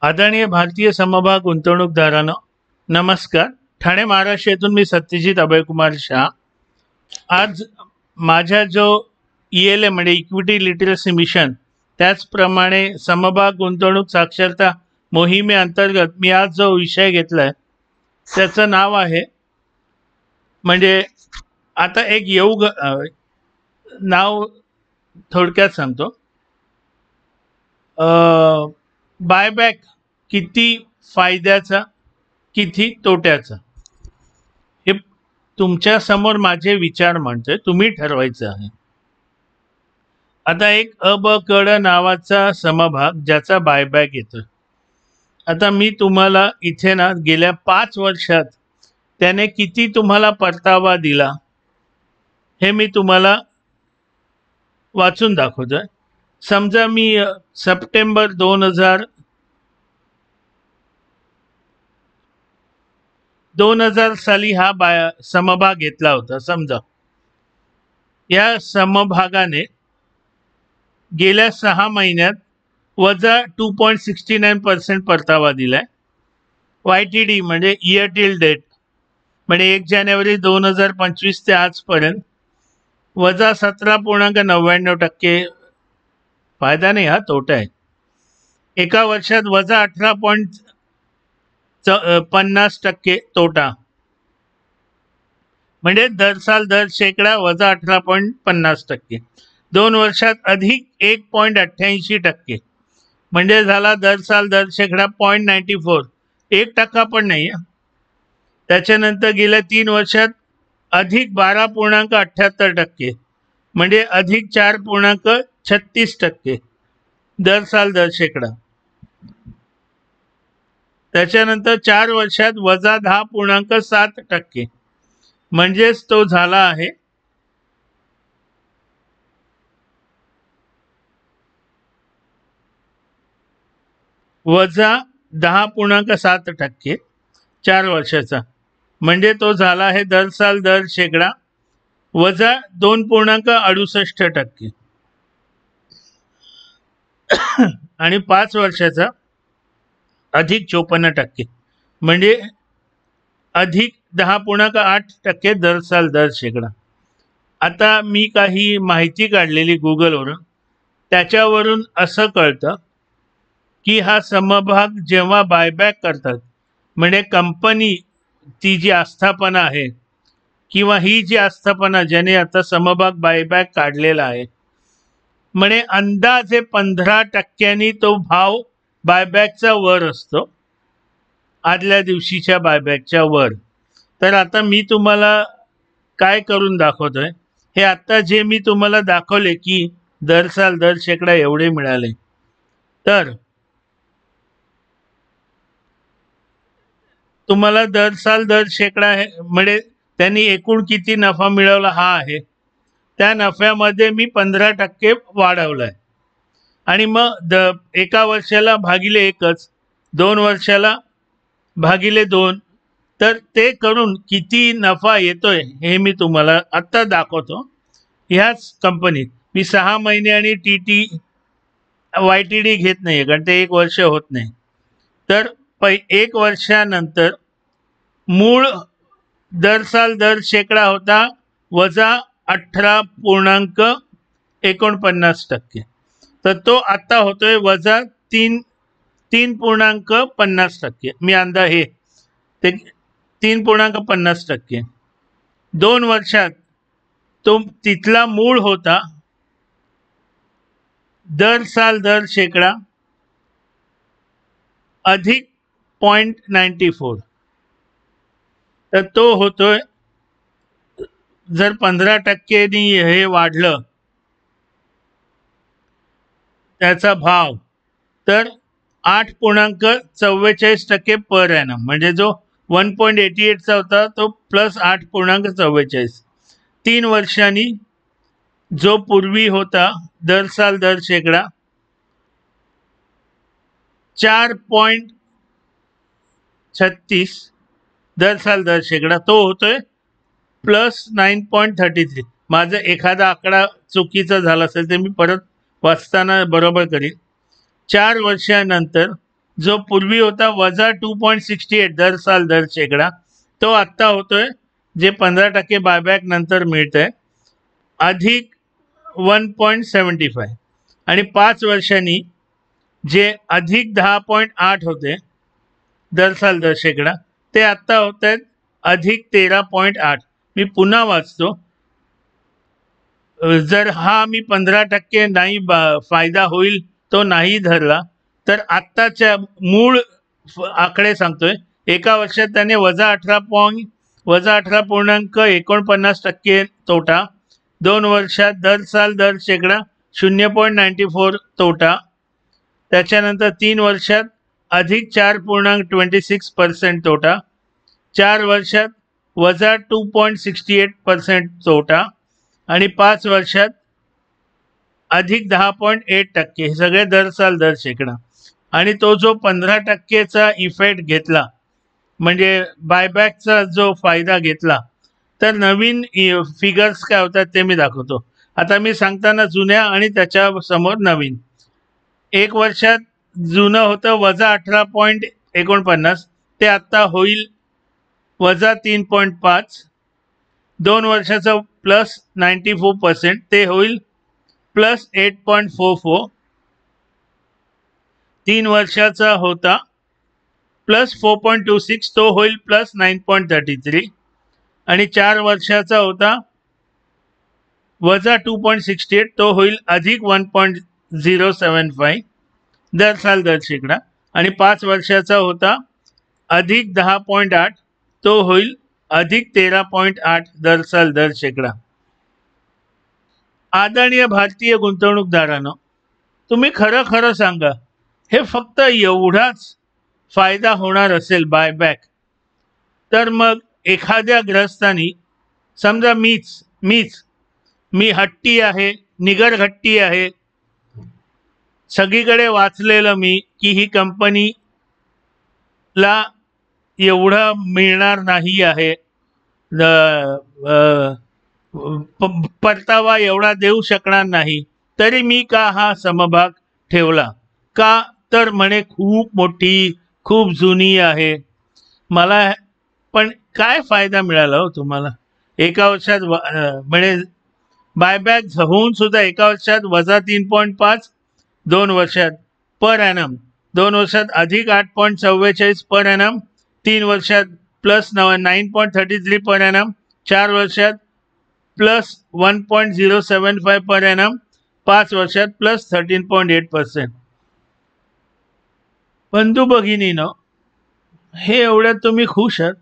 आदरणीय भारतीय समभाग गुंतवणूकदारांनो, नमस्कार. ठाणे महाराष्ट्र येथून मी सत्यजित अभयकुमार शाह. आज माझ्या जो ELM म्हणजे इक्विटी लिटरसी मिशन, त्याचप्रमाणे समभाग गुंतवणूक साक्षरता मोहिमेअंतर्गत मी आज जो विषय घेतलाय त्याचं नाव आहे, म्हणजे आता एक नाव थोडक्यात सांगतो. बायबॅक किती फायद्याचा किती तोट्याचा, हे तुमच्या समोर माझे विचार म्हणतोय, तुम्ही ठरवायचं आहे. आता एक क नावाचा समभाग ज्याचा बायबॅक येतोय. आता मी तुम्हाला इथे ना गेल्या 5 वर्षात त्याने किती तुम्हाला परतावा दिला हे मी तुम्हाला वाचून दाखवतोय. समजा मी सप्टेंबर 2000 साली हा समभाग घेतला होता. समजा या समभागाने गेल्या 6 महिन्यात वजा 2.69% परतावा दिलाय. YTD म्हणजे इयर टिल डेट, म्हणजे 1 जानेवारी 2025 ते आजपर्यंत वजा 17.99%. फायदा नाही, हा तोटा आहे. एका वर्षात वजा 18.50% तोटा, म्हणजे दर शेकडा वजा 18.50%. 2 वर्षात अधिक 1.88%, म्हणजे झाला दर शेकडा 0.94, 1% पण नाही. त्याच्यानंतर गेल्या 3 वर्षात अधिक 12.78%, म्हणजे अधिक 4.36% दर शेकडा. त्याच्यानंतर 4 वर्षात वजा 10.7%, म्हणजेच तो झाला आहे वजा 10.7% 4 वर्षाचा, म्हणजे तो झाला आहे दर शेकडा वजा 2.68%. आणि 5 वर्षाचा अधिक 54%, म्हणजे अधिक 10.8% दर शेकडा. आता मी काही माहिती काढलेली गुगलवरून, त्याच्यावरून असं कळतं की हा समभाग जेव्हा बायबॅक करतात, म्हणजे कंपनी ती जी आस्थापना आहे किंवा ही जी आस्थापना ज्याने आता समभाग बायबॅक काढलेला आहे, म्हणजे अंदाजे 15% तो भाव बायबॅकचा वर असतो, आदल्या दिवशीच्या बायबॅकच्या वर. तर आता मी तुम्हाला काय करून दाखवतोय, हे आता जे मी तुम्हाला दाखवले की दर शेकडा एवढे मिळाले, तर तुम्हाला दर शेकडा म्हणजे त्यांनी एकूण किती नफा मिळवला हा आहे. त्या नफ्यामध्ये मी 15% वाढवलाय. आणि मग एका वर्षाला भागिले 1, 2 वर्षाला भागिले 2, तर ते करून किती नफा येतोय हे मी तुम्हाला आत्ता दाखवतो. ह्याच कंपनीत मी 6 महिने आणि YTD घेत नाहीये, कारण ते 1 वर्ष होत नाही. तर 1 वर्षानंतर मूळ दर शेकडा होता वजा 18.49%, तर तो आता होतोय वजा 3.50%. मी अंदाज हे ते 3.50%. 2 वर्षात तो तिथला मूळ होता दर शेकडा अधिक 0.94, तर तो होतोय, जर 15% हे वाढलं त्याचा भाव, तर 8.44% पर ॲनम, म्हणजे जो 1.88 होता तो प्लस 8.44. 3 वर्षांनी जो पूर्वी होता दर शेकडा 4.36 दर शेकडा, तो होतोय प्लस 9.33. माझा एखादा आकडा चुकीचा झाला असेल ते मी परत वाचताना बरोबर करीन. 4 वर्षानंतर जो पूर्वी होता -2.68 दर साल दर शेकडा, तो आत्ता होतोय जे 15% बायबॅक नंतर मिळतंय अधिक 1.75 आणि 5 वर्षांनी जे अधिक 10.8 होते दर साल दर शेकडा ते आत्ता होत आहेत अधिक 13.8. मी पुन्हा वाचतो. जर हा मी 15% नाही फायदा होईल तो नाही धरला तर आत्ताच्या मूळ आकडे सांगतोय. एका वर्षात त्याने -18.49% तोटा, 2 वर्षात दर साल दर शेकडा 0.94 तोटा, त्याच्यानंतर 3 वर्षात अधिक 4.26% तोटा, 4 वर्षात -2.68% तोटा आणि 5 वर्षात अधिक 10.8%. हे सगळे दर साल दर शेकडा. आणि तो जो 15%चा इफेक्ट घेतला म्हणजे बायबॅकचा जो फायदा घेतला तर नवीन फिगर्स काय होतात ते मी दाखवतो. आता मी सांगताना जुन्या आणि त्याच्या समोर नवीन. 1 वर्षात जुनं होतं -18.49 ते आत्ता होईल -3.5. 2 वर्षाचं +94% ते होईल +8.44. 3 वर्षाचा होता +4.26 तो होईल +9.33 आणि 4 वर्षाचा होता -2.68 तो होईल अधिक 1.075 दर साल दर शेकडा आणि 5 वर्षाचा होता अधिक 10.8 तो होईल अधिक 13.8 दर साल दर शेकडा. आदरणीय भारतीय गुंतवणूकदारांनो, तुम्ही खरं खरं सांगा, हे फक्त एवढाच फायदा होणार असेल बायबॅक तर मग एखाद्या ग्रस्तानी समजा मी हट्टी आहे, निगरहट्टी आहे, सगळीकडे वाचलेलं मी की ही कंपनीला एवढं मिळणार नाही आहे, परतावा एवढा देऊ शकणार नाही, तरी मी का हा समभाग ठेवला का तर म्हणे खूप मोठी खूप जुनी आहे मला. पण काय फायदा मिळाला हो तुम्हाला एका वर्षात? म्हणजे बायबॅक होऊन सुद्धा एका वर्षात -3.5, 2 वर्षात पर ॲनम, 2 वर्षात अधिक 8.44 पर ॲनम, 3 वर्षात +9.33 पर ॲनम, 4 वर्षात +1.075 पर ॲनम, 5 वर्षात +13.8%. बंधू भगिनीनो, हे एवढ्यात तुम्ही खुश आहात,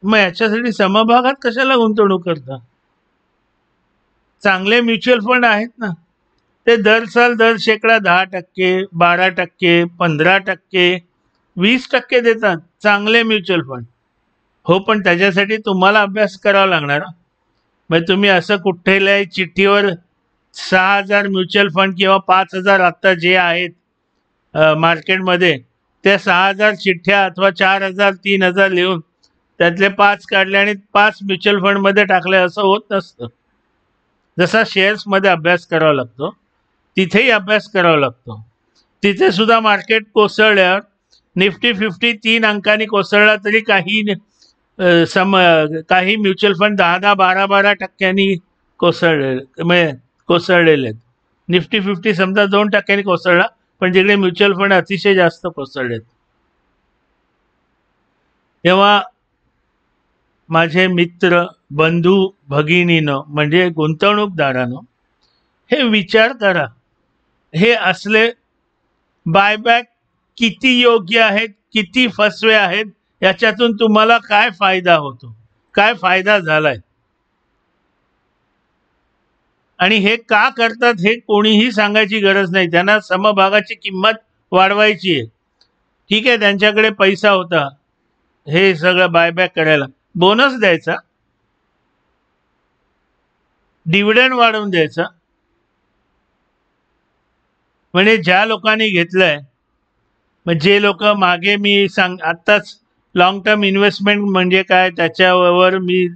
मग याच्यासाठी समभागात कशाला गुंतवणूक करता? चांगले म्युच्युअल फंड आहेत ना, ते दर साल दर शेकडा 10%, 12%, 15%, 20% देतात चांगले म्युच्युअल फंड. हो, पण त्याच्यासाठी तुम्हाला अभ्यास करावा लागणार. मग तुम्ही असं कुठल्याही चिठ्ठीवर 6,000 म्युच्युअल फंड किंवा 5,000 आत्ता जे आहेत मार्केटमध्ये त्या 6,000 चिठ्ठ्या अथवा 4,000 3,000 लिहून त्यातले 5 काढले आणि 5 म्युच्युअल फंडमध्ये टाकले असं होत नसतं. जसा शेअर्समध्ये अभ्यास करावा लागतो तिथेही अभ्यास करावा लागतो. तिथे सुद्धा मार्केट कोसळल्यावर निफ्टी 50 3 अंकांनी कोसळला तरी काही म्युच्युअल फंड 10-10, 12-12% कोसळलेले आहेत. निफ्टी 50 समजा 2% कोसळला, पण जिकडे म्युच्युअल फंड अतिशय जास्त कोसळलेत. तेव्हा माझे मित्र बंधू भगिनीनो म्हणजे गुंतवणूकदारांनो, हे विचार करा, हे असले बायबॅक किती योग्य आहेत, किती फसवे आहेत, याच्यातून तुम्हाला काय फायदा होतो, काय फायदा झालाय आणि हे का करतात हे कोणीही सांगायची गरज नाही. त्यांना समभागाची किंमत वाढवायची आहे. ठीक आहे, त्यांच्याकडे पैसा होता हे सगळं बायबॅक करायला, बोनस द्यायचा, डिव्हिडंड वाढवून द्यायचा. म्हणजे ज्या लोकांनी घेतलंय, मग जे लोक मागे मी आत्ताच लॉंग टर्म इन्व्हेस्टमेंट म्हणजे काय त्याच्यावर मी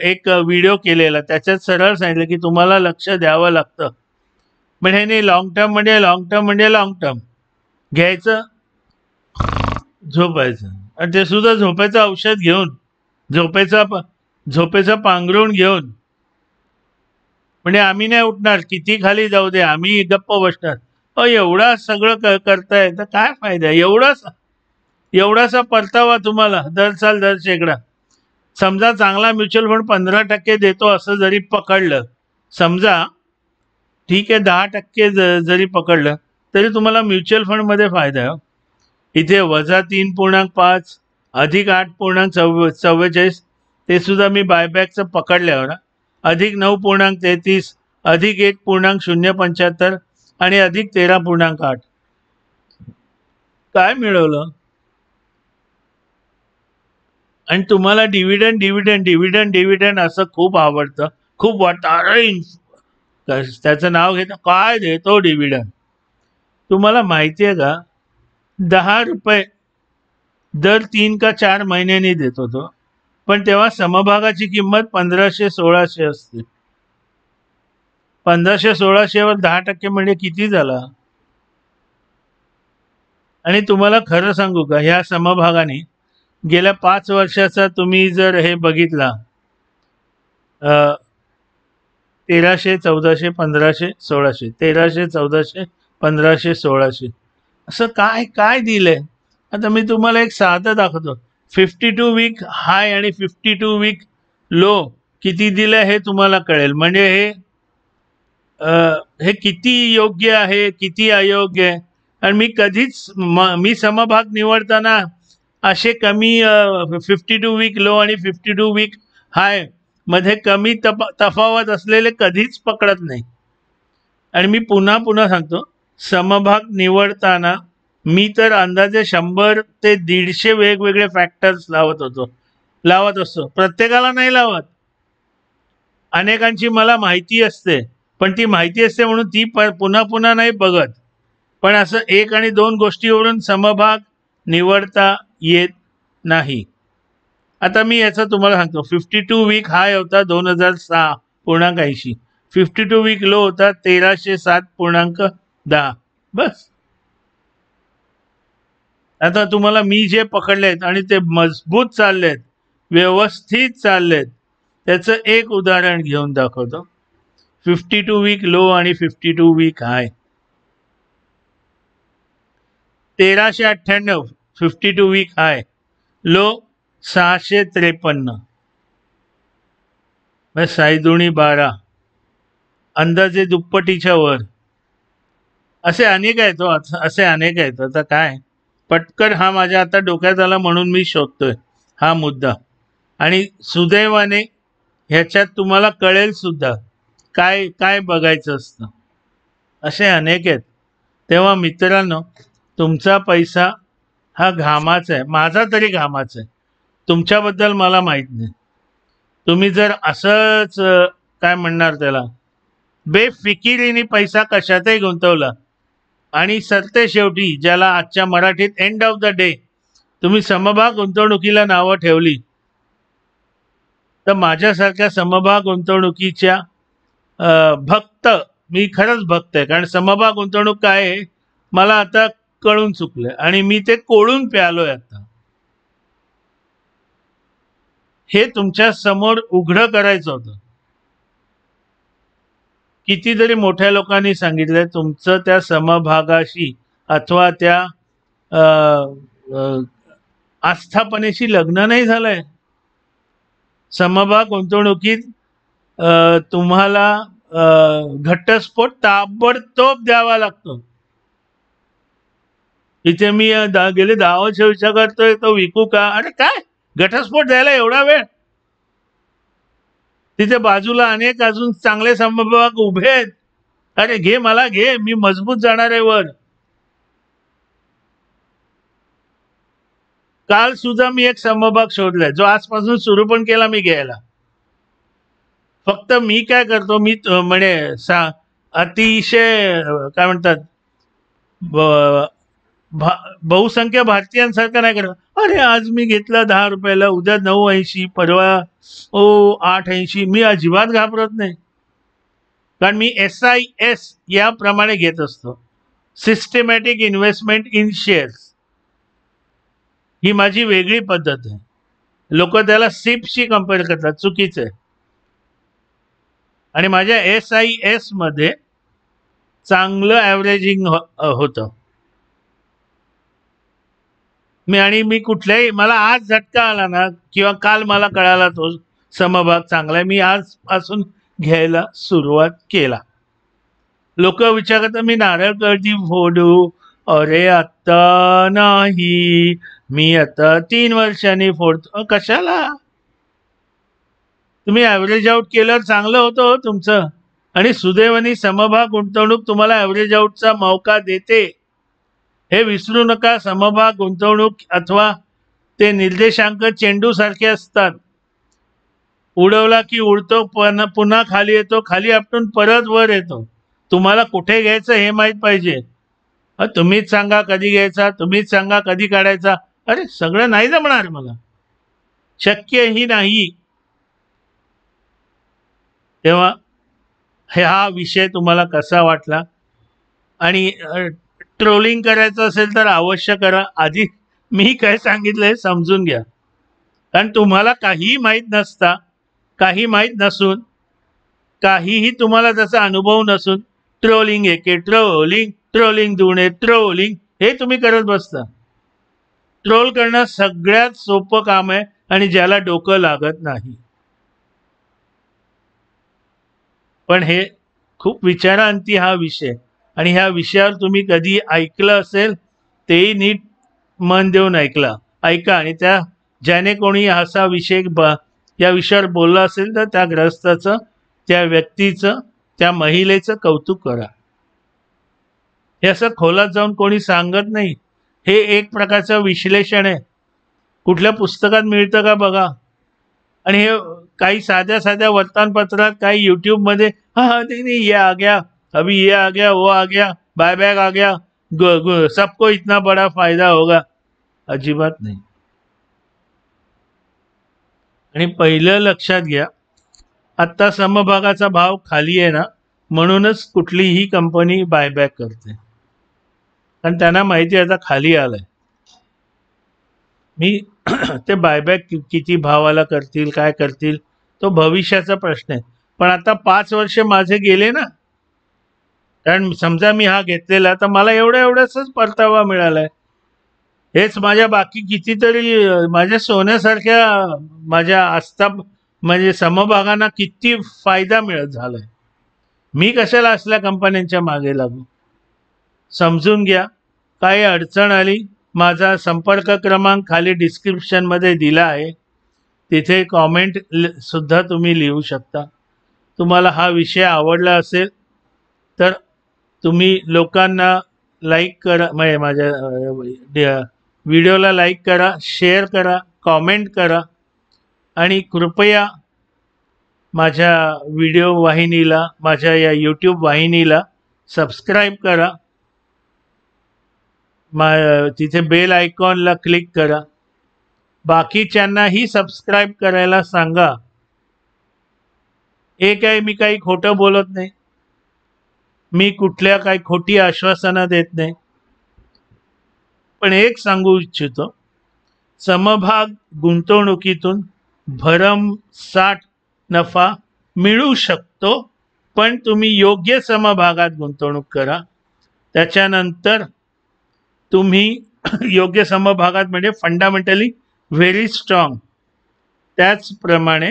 एक व्हिडिओ केलेला, त्याच्यात सरळ सांगितलं की तुम्हाला लक्ष द्यावं लागतं. म्हणजे लॉंग टर्म म्हणजे लॉंग टर्म घ्यायचं झोपायचं. आणि ते सुद्धा झोपेचं औषध घेऊन, झोपेचा झोपेचा पांघरूण घेऊन. म्हणजे आम्ही नाही उठणार, किती खाली जाऊ दे, आम्ही गप्प बसणार. एवढा सगळं करताय तर काय फायदा? एवढासा परतावा तुम्हाला दर साल दर शेकडा. समजा चांगला म्युच्युअल फंड 15% देतो असं जरी पकडलं, समजा ठीक आहे 10% जरी पकडलं, तरी तुम्हाला म्युच्युअल फंडमध्ये फायदा आहे. इथे -3.5 अधिक 8.44, ते सुद्धा मी बायबॅकचं पकडल्यावर, अधिक 9.33 अधिक 1.075 आणि अधिक 13.8. काय मिळवलं? आणि तुम्हाला डिव्हिडंड डिव्हिडंड डिव्हिडंड डिव्हिडंड असं खूप आवडतं, खूप वाटतं अरे त्याचं नाव घेतं काय देतो डिव्हिडंड. तुम्हाला माहिती आहे का, 10 रुपये दर 3 का 4 महिन्यांनी देतो तो. पण तेव्हा समभागाची किंमत 1500-1600 असते. 1500-1600 10% म्हणजे किती झाला? आणि तुम्हाला खरं सांगू का, ह्या समभागाने गेल्या 5 वर्षाचा तुम्ही जर हे बघितला, 1300, 1400, 1500, 1600, 1300, 1400, 1500, 1600 असं काय काय दिलंय. आता मी तुम्हाला एक साधं दाखवतो. 52 वीक हाय आणि 52 वीक लो किती दिलं हे तुम्हाला कळेल. म्हणजे हे किती योग्य आहे, किती अयोग्य आहे. आणि मी कधीच मी समभाग निवडताना असे कमी 52 वीक लो आणि 52 वीक हाय मध्ये कमी तफावत असलेले कधीच पकडत नाही. आणि मी पुन्हा पुन्हा सांगतो, समभाग निवडताना मी तर अंदाजे 100 ते 150 वेगवेगळे फॅक्टर्स लावत असतो. प्रत्येकाला नाही लावत. अनेकांची मला माहिती असते, पण ती माहिती असते म्हणून ती पुन्हा पुन्हा नाही बघत. पण असं 1 आणि 2 गोष्टीवरून समभाग निवडता येत नाही. आता मी याचा तुम्हाला सांगतो. 52 वीक हाय होता 2006.80, 52 वीक लो होता 1307.10. बस. आता तुम्हाला मी जे पकडलेत आणि ते मजबूत चाललेत, व्यवस्थित चाललेत, त्याचं एक उदाहरण घेऊन दाखवतो. 52 वीक लो आणि 52 वीक हाय. 1398 52 वीक हाय, लो 653, 6×2 12, अंदाजे दुप्पटीच्या वर. असे अनेक आहेत, असे अनेक आहेत. आता काय पटकन हा माझ्या आता डोक्यात आला म्हणून मी शोधतोय हा मुद्दा. आणि सुदैवाने ह्याच्यात तुम्हाला कळेल सुद्धा काय काय बघायचं असतं. असे अनेक आहेत. तेव्हा मित्रांनो, तुमचा पैसा हा घामाचा आहे, माझा तरी घामाचा आहे. तुमच्याबद्दल मला माहीत नाही. तुम्ही जर असंच काय म्हणणार त्याला, बेफिकिरीने पैसा कशातही गुंतवला आणि सरते शेवटी, ज्याला आजच्या मराठीत एंड ऑफ द डे, तुम्ही समभाग गुंतवणुकीला नावं ठेवली, तर माझ्यासारख्या समभाग गुंतवणुकीच्या भक्त, मी खरंच भक्त आहे. कारण समभाग गुंतवणूक काय आहे मला आता कळून चुकलं आणि मी ते कोळून प्यालोय आता. हे तुमच्या समोर उघडं करायचं होतं. कितीतरी मोठ्या लोकांनी सांगितलंय तुमचं त्या समभागाशी अथवा त्या आस्थापनेशी लग्न नाही झालंय. समभाग गुंतवणुकीत तुम्हाला घटस्फोट ताबडतोब द्यावा लागतो. इथे मी गेले 10 वर्ष विचार करतोय तो विकू का. अरे काय घटस्फोट द्यायला एवढा वेळ. तिथे बाजूला अनेक अजून चांगले समभाग उभे आहेत. अरे घे, मला घे, मी मजबूत जाणार आहे वर. काल सुद्धा मी एक समभाग शोधलाय जो आजपासून सुरू पण केला मी घ्यायला. फक्त मी काय करतो, मी म्हणजे अतिशय काय म्हणतात बहुसंख्य भारतीयांसारखं नाही करत. अरे आज मी घेतला 10 रुपयाला, उद्या 9.80, परवा 8.80. मी अजिबात घाबरत नाही. कारण मी SIS याप्रमाणे घेत असतो, सिस्टमॅटिक इन्व्हेस्टमेंट इन शेअर्स. ही माझी वेगळी पद्धत आहे. लोक त्याला सिपशी कम्पेअर करतात, चुकीचं आहे. आणि माझ्या SIS मध्ये चांगलं ॲव्हरेजिंग होतं. मी कुठल्याही, मला आज झटका आला ना किंवा काल मला कळाला तो समभाग चांगला आहे, मी आजपासून घ्यायला सुरुवात केला. लोक विचारतात मी नारळ कधी फोडू, अरे आता नाही, मी आता 3 वर्षांनी फोडतो. कशाला? तुम्ही ॲव्हरेज आउट केल्यावर चांगलं होतं हो तुमचं. आणि सुदैवाने समभाग गुंतवणूक तुम्हाला ॲव्हरेज आउटचा मौका देते, हे विसरू नका. समभाग गुंतवणूक अथवा ते निर्देशांक चेंडू सारखे असतात. उडवला की उडतो, पण पुन्हा खाली येतो, खाली आपटून परत वर येतो. तुम्हाला कुठे घ्यायचं हे माहीत पाहिजे. तुम्हीच सांगा कधी घ्यायचा, तुम्हीच सांगा कधी काढायचा. अरे सगळं नाही जमणार, मला शक्यही नाही. तेव्हा हा विषय तुम्हाला कसा वाटला? आणि ट्रोलिंग करायचं असेल तर अवश्य करा. आधी मी काय सांगितलंय समजून घ्या, कारण तुम्हाला काही माहीत नसता, काही माहीत नसून, काहीही तुम्हाला त्याचा अनुभव नसून ट्रोलिंग एके ट्रोलिंग, ट्रोलिंग दुणे ट्रोलिंग, हे तुम्ही करत बसता. ट्रोल करणं सगळ्यात सोपं काम आहे आणि ज्याला डोकं लागत नाही. पण हे खूप विचारांती हा विषय, आणि ह्या विषयावर तुम्ही कधी ऐकलं असेल तेही नीट मन देऊन ऐका. आणि त्या ज्याने कोणी असा विषय या विषयावर बोलला असेल तर त्या ग्रस्ताचं, त्या व्यक्तीचं, त्या महिलेचं कौतुक करा. हे असं खोलात जाऊन कोणी सांगत नाही. हे एक प्रकारचं विश्लेषण आहे. कुठल्या पुस्तकात मिळतं का बघा. आणि हे काही साध्या साध्या वर्तमानपत्रात, काही यूट्यूबमध्ये, हाँ नहीं ये आ गया, अभी ये आ गया, वो आ गया, बायबॅक आ गया, सबको इतना बड़ा फायदा होगा. अजिबात नाही. आणि पहिलं लक्षात घ्या, आत्ता समभागाचा भाव खाली आहे ना, म्हणूनच कुठलीही कंपनी बायबॅक करते, कारण त्यांना माहिती आहे आता खाली आलाय. मी ते बायबॅक किती भावाला करतील, काय करतील, तो भविष्याचा प्रश्न आहे. पण आता 5 वर्ष माझे गेले ना, कारण समजा मी हा घेतलेला तर मला एवढ्याच परतावा मिळालाय. हेच माझ्या बाकी कितीतरी माझ्या सोन्यासारख्या माझ्या म्हणजे समभागांना किती फायदा मिळत झालाय. मी कशाला असल्या कंपन्यांच्या मागे लागू. समजून घ्या. काही अडचण आली, माझा संपर्क क्रमांक खाली डिस्क्रिप्शनमध्ये दिला आहे, तिथे कॉमेंट सुद्धा तुम्ही लिहू शकता. तुम्हाला हा विषय आवडला असेल तर तुम्ही लोकांना लाईक करा, म्हणजे माझ्या व्हिडिओला लाईक करा, शेअर करा, कॉमेंट करा. आणि कृपया माझ्या व्हिडिओ वाहिनीला, माझ्या या यूट्यूब वाहिनीला सबस्क्राईब करा. तिथे बेल आयकॉनला क्लिक करा. बाकीच्यांनाही सबस्क्राईब करायला सांगा. एक आहे, मी काही खोटं बोलत नाही, मी कुठल्या काही खोटी आश्वासनं देत नाही. पण एक सांगू इच्छितो, समभाग गुंतवणुकीतून भरमसाठ नफा मिळू शकतो, पण तुम्ही योग्य समभागात गुंतवणूक करा. त्याच्यानंतर तुम्ही योग्य समभागात म्हणजे फंडामेंटली व्हेरी स्ट्रॉंग, त्याचप्रमाणे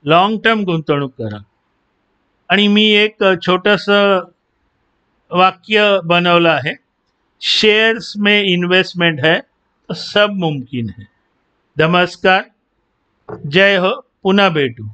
लॉंग टर्म गुंतवणूक करा. आणि मी एक छोटंसं वाक्य बनवलं आहे, शेयर्स में इन्वेस्टमेंट है तो सब मुमकिन है. नमस्कार, जय हो, पुन्हा भेटू.